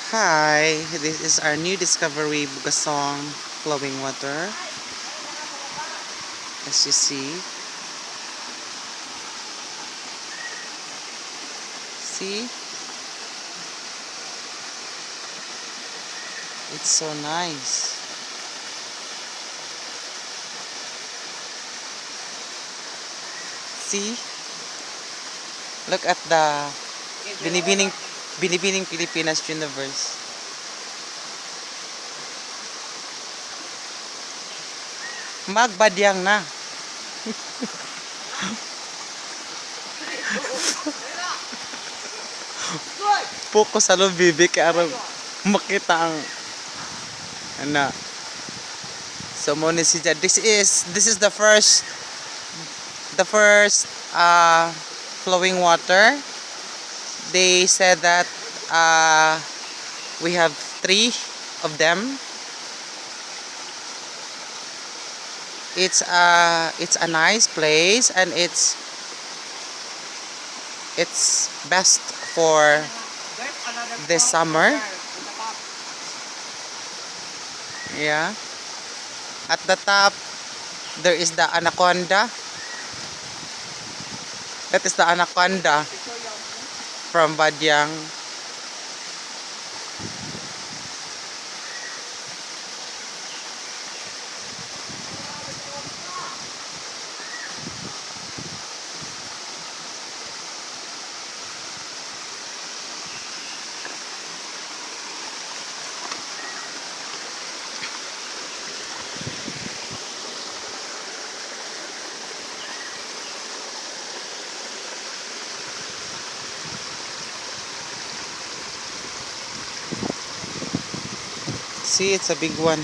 Hi, this is our new discovery, bugasong flowing water. As you see, it's so nice. See, look at the Binibining Pilipinas universe. Magbadiang na. Poko sa bibi kaya araw makita ang ana. So mo ni si this is the first flowing water. They said that we have 3 of them. It's a nice place, and it's best for this summer. Yeah. At the top there is the anaconda. That is the anaconda from Badiang. See, it's a big one.